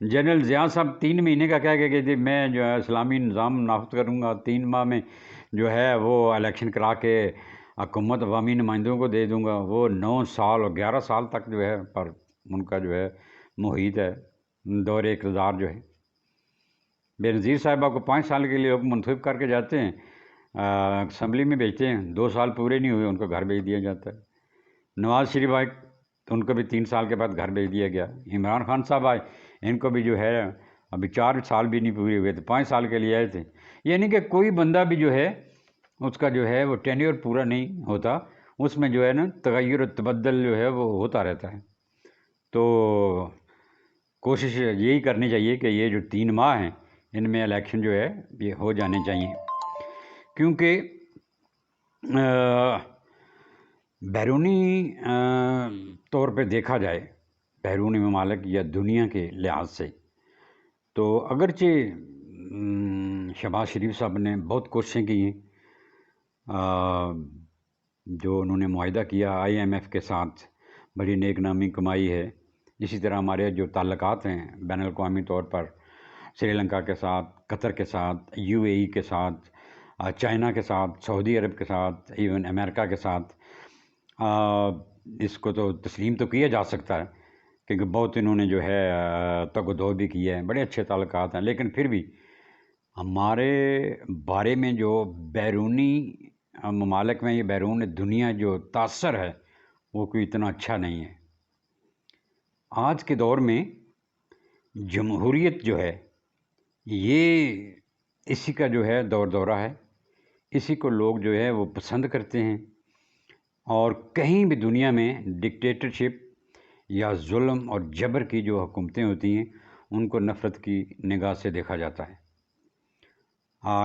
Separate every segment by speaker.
Speaker 1: General Zia صاحب 3 مہینے کا کہہ کے کہ میں جو ہے اسلامی نظام نافذ کروں گا، 3 ماہ میں جو ہے وہ الیکشن کرا کے حکومت عوامی نمائندوں کو دے دوں گا. وہ 9 سال اور 11 سال تک جو ہے پر ان کا جو ہے محیط ہے دور اقتدار جو ہے. بے نظیر صاحبہ کو 5 سال کے لیے حکم منتخب کر کے جاتے ہیں، اسمبلی میں بھیجتے ہیں، 2 سال پورے نہیں ہوئے ان کو گھر بھیج دیا جاتا ہے. نواز شریف آئے تو ان کو بھی 3 سال کے بعد گھر بھیج دیا گیا. عمران خان صاحب آئے، ان کو بھی جو ہے ابھی 4 سال بھی نہیں پورے ہوئے تھے، 5 سال کے لیے آئے تھے. یعنی کہ کوئی بندہ بھی جو ہے اس کا جو ہے وہ ٹینیور پورا نہیں ہوتا، اس میں جو ہے نا تغیر و تبدل جو ہے وہ ہوتا رہتا ہے. تو کوشش یہی کرنی چاہیے کہ یہ جو 3 ماہ ہیں ان میں الیکشن جو ہے یہ ہو جانے چاہیے، کیونکہ بیرونی طور پہ دیکھا جائے، بیرونی ممالک یا دنیا کے لحاظ سے تو اگرچہ شہباز شریف صاحب نے بہت کوششیں کی ہیں، جو انہوں نے معاہدہ کیا IMF کے ساتھ بڑی نیک نامی کمائی ہے. اسی طرح ہمارے جو تعلقات ہیں بین الاقوامی طور پر سری لنکا کے ساتھ، قطر کے ساتھ، UAE کے ساتھ، چائنا کے ساتھ، سعودی عرب کے ساتھ، ایون امریکہ کے ساتھ، اس کو تو تسلیم تو کیا جا سکتا ہے کیونکہ بہت انہوں نے جو ہے تگ و دو بھی کیا ہے، بڑے اچھے تعلقات ہیں. لیکن پھر بھی ہمارے بارے میں جو بیرونی ممالک میں یہ بیرون دنیا جو تاثر ہے وہ کوئی اتنا اچھا نہیں ہے. آج کے دور میں جمہوریت جو ہے یہ اسی کا جو ہے دور دورہ ہے، اسی کو لوگ جو ہے وہ پسند کرتے ہیں. اور کہیں بھی دنیا میں ڈکٹیٹرشپ یا ظلم اور جبر کی جو حکومتیں ہوتی ہیں ان کو نفرت کی نگاہ سے دیکھا جاتا ہے.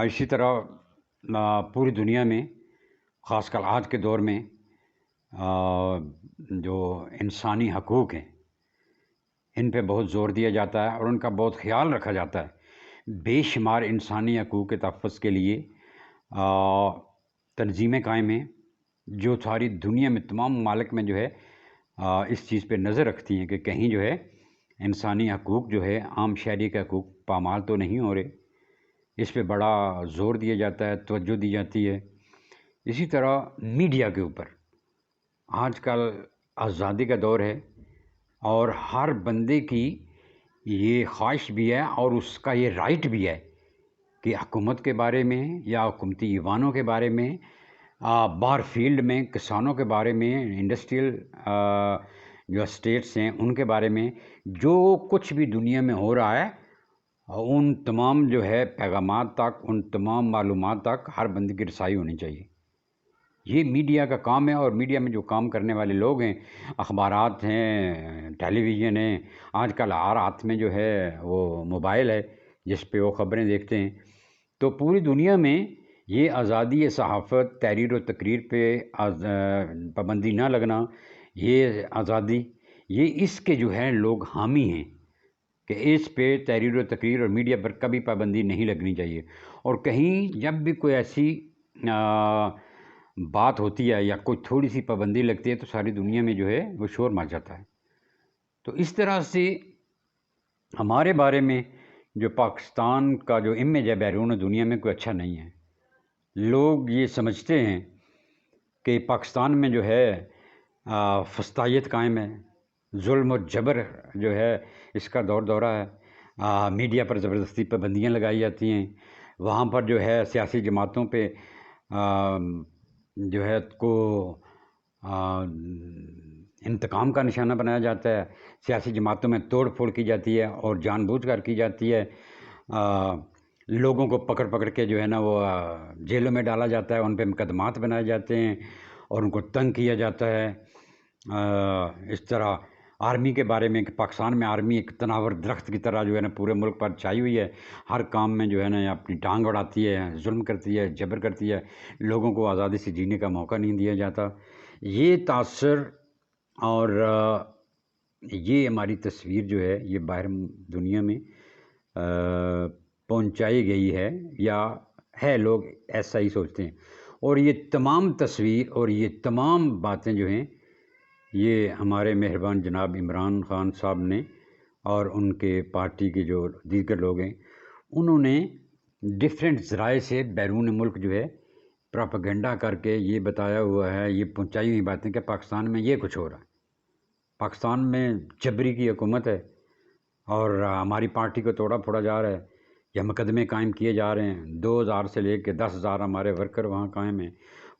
Speaker 1: اسی طرح پوری دنیا میں خاص کر آج کے دور میں جو انسانی حقوق ہیں ان پہ بہت زور دیا جاتا ہے اور ان کا بہت خیال رکھا جاتا ہے. بے شمار انسانی حقوق کے تحفظ کے لیے تنظیمیں قائم ہیں جو ساری دنیا میں تمام ممالک میں جو ہے اس چیز پہ نظر رکھتی ہیں کہ کہیں جو ہے انسانی حقوق جو ہے عام شہری کے حقوق پامال تو نہیں ہو رہے. اس پہ بڑا زور دیا جاتا ہے، توجہ دی جاتی ہے. اسی طرح میڈیا کے اوپر آج کل آزادی کا دور ہے اور ہر بندے کی یہ خواہش بھی ہے اور اس کا یہ رائٹ بھی ہے کہ حکومت کے بارے میں یا حکومتی ایوانوں کے بارے میں، باہر فیلڈ میں کسانوں کے بارے میں، انڈسٹریل جو اسٹیٹس ہیں ان کے بارے میں جو کچھ بھی دنیا میں ہو رہا ہے ان تمام جو ہے پیغامات تک، ان تمام معلومات تک ہر بندے کی رسائی ہونی چاہیے. یہ میڈیا کا کام ہے. اور میڈیا میں جو کام کرنے والے لوگ ہیں، اخبارات ہیں، ٹیلی ویژن ہیں، آج کل ہر ہاتھ میں جو ہے وہ موبائل ہے جس پہ وہ خبریں دیکھتے ہیں. تو پوری دنیا میں یہ آزادی صحافت، تحریر و تقریر پہ پابندی نہ لگنا، یہ آزادی، یہ اس کے جو ہے لوگ حامی ہیں کہ اس پہ تحریر و تقریر اور میڈیا پر کبھی پابندی نہیں لگنی چاہیے. اور کہیں جب بھی کوئی ایسی بات ہوتی ہے یا کوئی تھوڑی سی پابندی لگتی ہے تو ساری دنیا میں جو ہے وہ شور مچ جاتا ہے. تو اس طرح سے ہمارے بارے میں جو پاکستان کا جو امیج ہے بیرون دنیا میں کوئی اچھا نہیں ہے. لوگ یہ سمجھتے ہیں کہ پاکستان میں جو ہے فسطائیت قائم ہے، ظلم و جبر جو ہے اس کا دور دورہ ہے. میڈیا پر زبردستی پابندیاں لگائی جاتی ہیں، وہاں پر جو ہے سیاسی جماعتوں پہ جو ہے کو انتقام کا نشانہ بنایا جاتا ہے، سیاسی جماعتوں میں توڑ پھوڑ کی جاتی ہے اور جان بوجھ کر کی جاتی ہے. لوگوں کو پکڑ پکڑ کے جو ہے نا وہ جیلوں میں ڈالا جاتا ہے، ان پہ مقدمات بنائے جاتے ہیں اور ان کو تنگ کیا جاتا ہے. اس طرح آرمی کے بارے میں کہ پاکستان میں آرمی ایک تناور درخت کی طرح جو ہے نا پورے ملک پر چھائی ہوئی ہے، ہر کام میں جو ہے نا اپنی ٹانگ اڑاتی ہے، ظلم کرتی ہے، جبر کرتی ہے، لوگوں کو آزادی سے جینے کا موقع نہیں دیا جاتا. یہ تاثر اور یہ ہماری تصویر جو ہے یہ باہر دنیا میں پہنچائی گئی ہے یا ہے، لوگ ایسا ہی سوچتے ہیں. اور یہ تمام تصویر اور یہ تمام باتیں جو ہیں یہ ہمارے مہربان جناب عمران خان صاحب نے اور ان کے پارٹی کے جو دیگر لوگ ہیں انہوں نے ڈفرینٹ ذرائع سے بیرون ملک جو ہے پراپیگنڈا کر کے یہ بتایا ہوا ہے، یہ پہنچائی ہوئی باتیں کہ پاکستان میں یہ کچھ ہو رہا ہے، پاکستان میں جبری کی حکومت ہے اور ہماری پارٹی کو توڑا پھوڑا جا رہا ہے یا مقدمے قائم کیے جا رہے ہیں، 2000 سے لے کے 10,000 ہمارے ورکر وہاں قائم ہیں،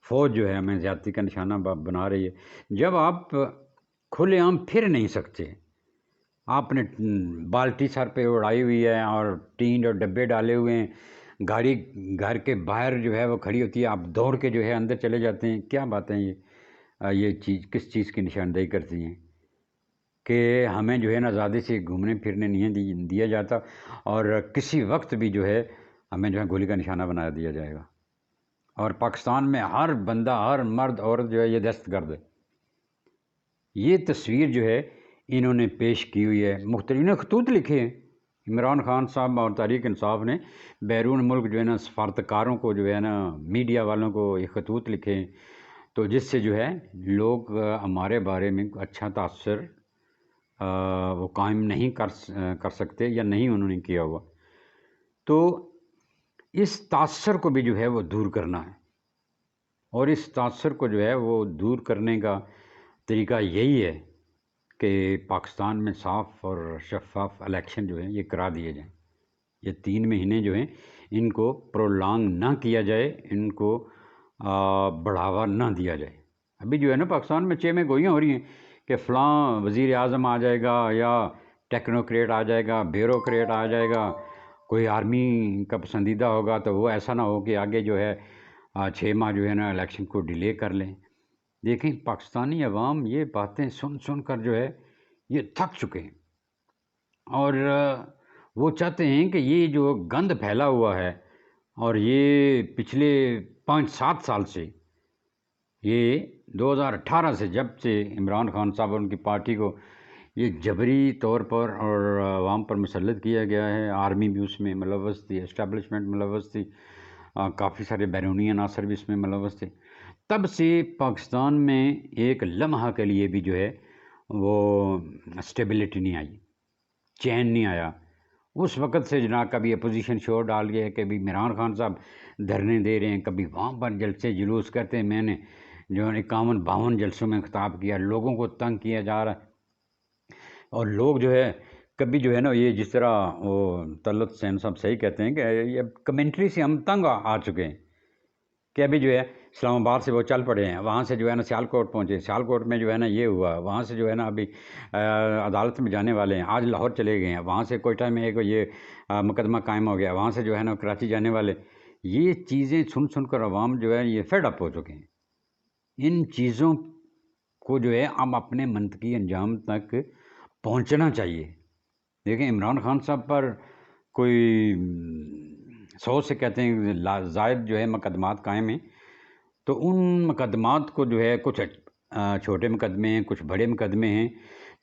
Speaker 1: فوج جو ہے ہمیں زیادتی کا نشانہ بنا رہی ہے۔ جب آپ کھلے عام پھر نہیں سکتے، آپ نے بالٹی سر پہ اڑائی ہوئی ہے اور ٹین اور ڈبے ڈالے ہوئے ہیں، گاڑی گھر کے باہر جو ہے وہ کھڑی ہوتی ہے، آپ دوڑ کے جو ہے اندر چلے جاتے ہیں، کیا باتیں یہ چیز کس چیز کی نشاندہی کرتی ہیں کہ ہمیں جو ہے نا آزادی سے گھومنے پھرنے نہیں دیا جاتا اور کسی وقت بھی جو ہے ہمیں جو ہے گولی کا نشانہ بنا دیا جائے گا، اور پاکستان میں ہر بندہ، ہر مرد عورت جو ہے یہ دہشت گرد ہے۔ یہ تصویر جو ہے انہوں نے پیش کی ہوئی ہے، مختلف خطوط لکھے ہیں عمران خان صاحب اور تحریک انصاف نے بیرون ملک جو ہے نا سفارتکاروں کو جو ہے نا میڈیا والوں کو یہ خطوط لکھے ہیں، تو جس سے جو ہے لوگ ہمارے بارے میں اچھا تاثر وہ قائم نہیں کر سکتے یا نہیں انہوں نے کیا ہوا، تو اس تاثر کو بھی جو ہے وہ دور کرنا ہے، اور اس تاثر کو جو ہے وہ دور کرنے کا طریقہ یہی ہے کہ پاکستان میں صاف اور شفاف الیکشن جو ہیں یہ کرا دیے جائیں، یہ 3 مہینے جو ہیں ان کو پرولانگ نہ کیا جائے، ان کو بڑھاوا نہ دیا جائے۔ ابھی جو ہے نا پاکستان میں 6 میں گوئیاں ہو رہی ہیں کہ فلاں وزیر اعظم آ جائے گا یا ٹیکنوکریٹ آ جائے گا، بیوروکریٹ آ جائے گا، کوئی آرمی کا پسندیدہ ہوگا، تو وہ ایسا نہ ہو کہ آگے جو ہے 6 ماہ جو ہے نا الیکشن کو ڈیلے کر لیں۔ دیکھیں پاکستانی عوام یہ باتیں سن سن کر جو ہے یہ تھک چکے ہیں، اور وہ چاہتے ہیں کہ یہ جو گند پھیلا ہوا ہے اور یہ پچھلے 5-7 سال سے، یہ 2018 سے جب سے عمران خان صاحب اور ان کی پارٹی کو یہ جبری طور پر اور عوام پر مسلط کیا گیا ہے، آرمی بھی اس میں ملوث تھی، اسٹیبلشمنٹ ملوث تھی، کافی سارے بیرونی عناصر بھی اس میں ملوث تھے، تب سے پاکستان میں ایک لمحہ کے لیے بھی جو ہے وہ اسٹیبلٹی نہیں آئی، چین نہیں آیا۔ اس وقت سے جناب کبھی اپوزیشن شور ڈال گیا، کبھی عمران خان صاحب دھرنے دے رہے ہیں، کبھی وہاں پر جلسے جلوس کرتے ہیں، میں نے جو 51-52 جلسوں میں خطاب کیا، لوگوں کو تنگ کیا جا رہا ہے، اور لوگ جو ہے کبھی جو ہے نا یہ جس طرح وہ طلعت حسین صاحب صحیح کہتے ہیں کہ یہ کمنٹری سے ہم تنگ آ چکے ہیں کہ ابھی جو ہے اسلام آباد سے وہ چل پڑے ہیں، وہاں سے جو ہے نا سیالکوٹ پہنچے، سیالکوٹ میں جو ہے نا یہ ہوا، وہاں سے جو ہے نا ابھی عدالت میں جانے والے ہیں، آج لاہور چلے گئے ہیں، وہاں سے کوئٹہ میں ایک یہ مقدمہ قائم ہو گیا، وہاں سے جو ہے نا کراچی جانے والے، یہ چیزیں سن سن کر عوام جو ہے یہ فیڈ اپ ہو چکے ہیں۔ ان چیزوں کو جو ہے ہم اپنے منطقی انجام تک پہنچنا چاہیے۔ دیکھیں عمران خان صاحب پر کوئی 100 سے کہتے ہیں زائد جو ہے مقدمات قائم ہیں، تو ان مقدمات کو جو ہے کچھ چھوٹے مقدمے ہیں، کچھ بڑے مقدمے ہیں،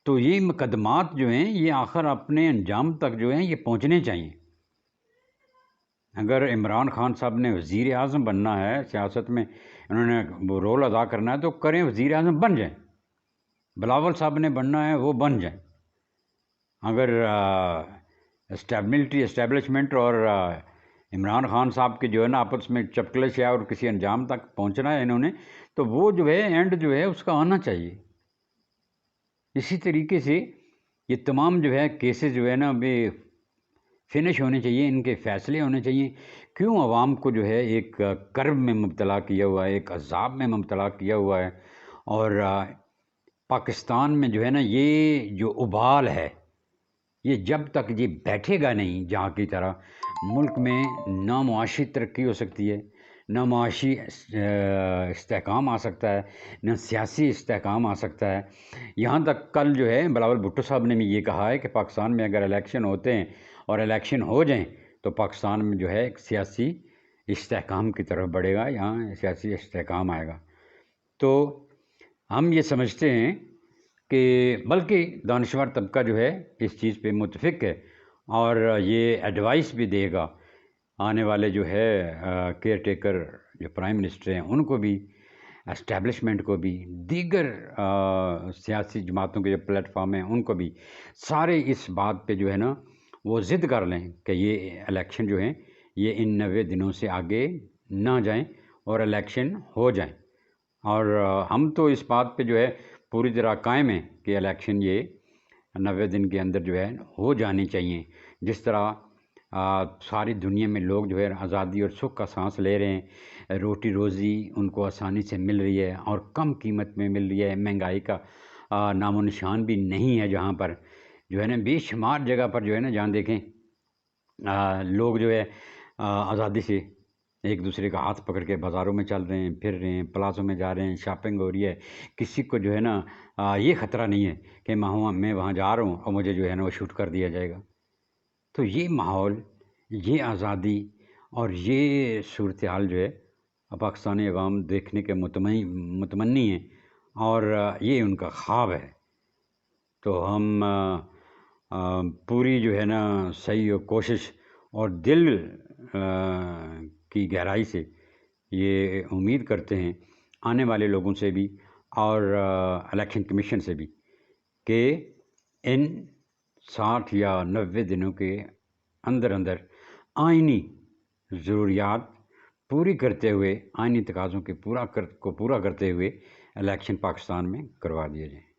Speaker 1: تو یہ مقدمات جو ہیں یہ آخر اپنے انجام تک جو ہیں یہ پہنچنے چاہیے۔ اگر عمران خان صاحب نے وزیر اعظم بننا ہے، سیاست میں انہوں نے وہ رول ادا کرنا ہے، تو کریں، وزیر اعظم بن جائیں، بلاول صاحب نے بننا ہے وہ بن جائیں۔ اگر اسٹیبلشمنٹ اور عمران خان صاحب کے جو ہے نا آپس میں چپکلش ہے اور کسی انجام تک پہنچنا ہے انہوں نے، تو وہ جو ہے اینڈ جو ہے اس کا آنا چاہیے۔ اسی طریقے سے یہ تمام جو ہے کیسز جو ہے نا ابھی فنش ہونے چاہیے، ان کے فیصلے ہونے چاہیے۔ کیوں عوام کو جو ہے ایک کرب میں مبتلا کیا ہوا ہے، ایک عذاب میں مبتلا کیا ہوا ہے، اور پاکستان میں جو ہے نا یہ جو ابال ہے یہ جب تک یہ بیٹھے گا نہیں جہاں کی طرح، ملک میں نہ معاشی ترقی ہو سکتی ہے، نہ معاشی استحکام آ سکتا ہے، نہ سیاسی استحکام آ سکتا ہے۔ یہاں تک کل جو ہے بلاول بھٹو صاحب نے بھی یہ کہا ہے کہ پاکستان میں اگر الیکشن ہوتے ہیں اور الیکشن ہو جائیں تو پاکستان میں جو ہے ایک سیاسی استحکام کی طرف بڑھے گا، یہاں سیاسی استحکام آئے گا۔ تو ہم یہ سمجھتے ہیں کہ بلکہ دانشور طبقہ جو ہے اس چیز پہ متفق ہے اور یہ ایڈوائس بھی دے گا آنے والے جو ہے کیئر ٹیکر جو پرائم منسٹر ہیں ان کو بھی، اسٹیبلشمنٹ کو بھی، دیگر سیاسی جماعتوں کے جو پلیٹ فارم ہیں ان کو بھی، سارے اس بات پہ جو ہے نا وہ ضد کر لیں کہ یہ الیکشن جو ہیں یہ ان 90 دنوں سے آگے نہ جائیں اور الیکشن ہو جائیں۔ اور ہم تو اس بات پہ جو ہے پوری طرح قائم ہیں کہ الیکشن یہ 90 دن کے اندر جو ہے ہو جانی چاہیے۔ جس طرح ساری دنیا میں لوگ جو ہے آزادی اور سکھ کا سانس لے رہے ہیں، روٹی روزی ان کو آسانی سے مل رہی ہے اور کم قیمت میں مل رہی ہے، مہنگائی کا نام و نشان بھی نہیں ہے، جہاں پر جو ہے نا بے شمار جگہ پر جو ہے نا جہاں دیکھیں لوگ جو ہے آزادی سے ایک دوسرے کا ہاتھ پکڑ کے بازاروں میں چل رہے ہیں، پھر رہے ہیں، پلازوں میں جا رہے ہیں، شاپنگ ہو رہی ہے، کسی کو جو ہے نا یہ خطرہ نہیں ہے کہ میں وہاں جا رہا ہوں اور مجھے جو ہے نا وہ شوٹ کر دیا جائے گا۔ تو یہ ماحول، یہ آزادی اور یہ صورتحال جو ہے پاکستانی عوام دیکھنے کے متمنی ہیں اور یہ ان کا خواب ہے۔ تو ہم پوری جو ہے نا صحیح و کوشش اور دل کی گہرائی سے یہ امید کرتے ہیں آنے والے لوگوں سے بھی اور الیکشن کمیشن سے بھی کہ ان 60 یا 90 دنوں کے اندر آئینی ضروریات پوری کرتے ہوئے، آئینی تقاضوں کو پورا کرتے ہوئے الیکشن پاکستان میں کروا دیا جائے۔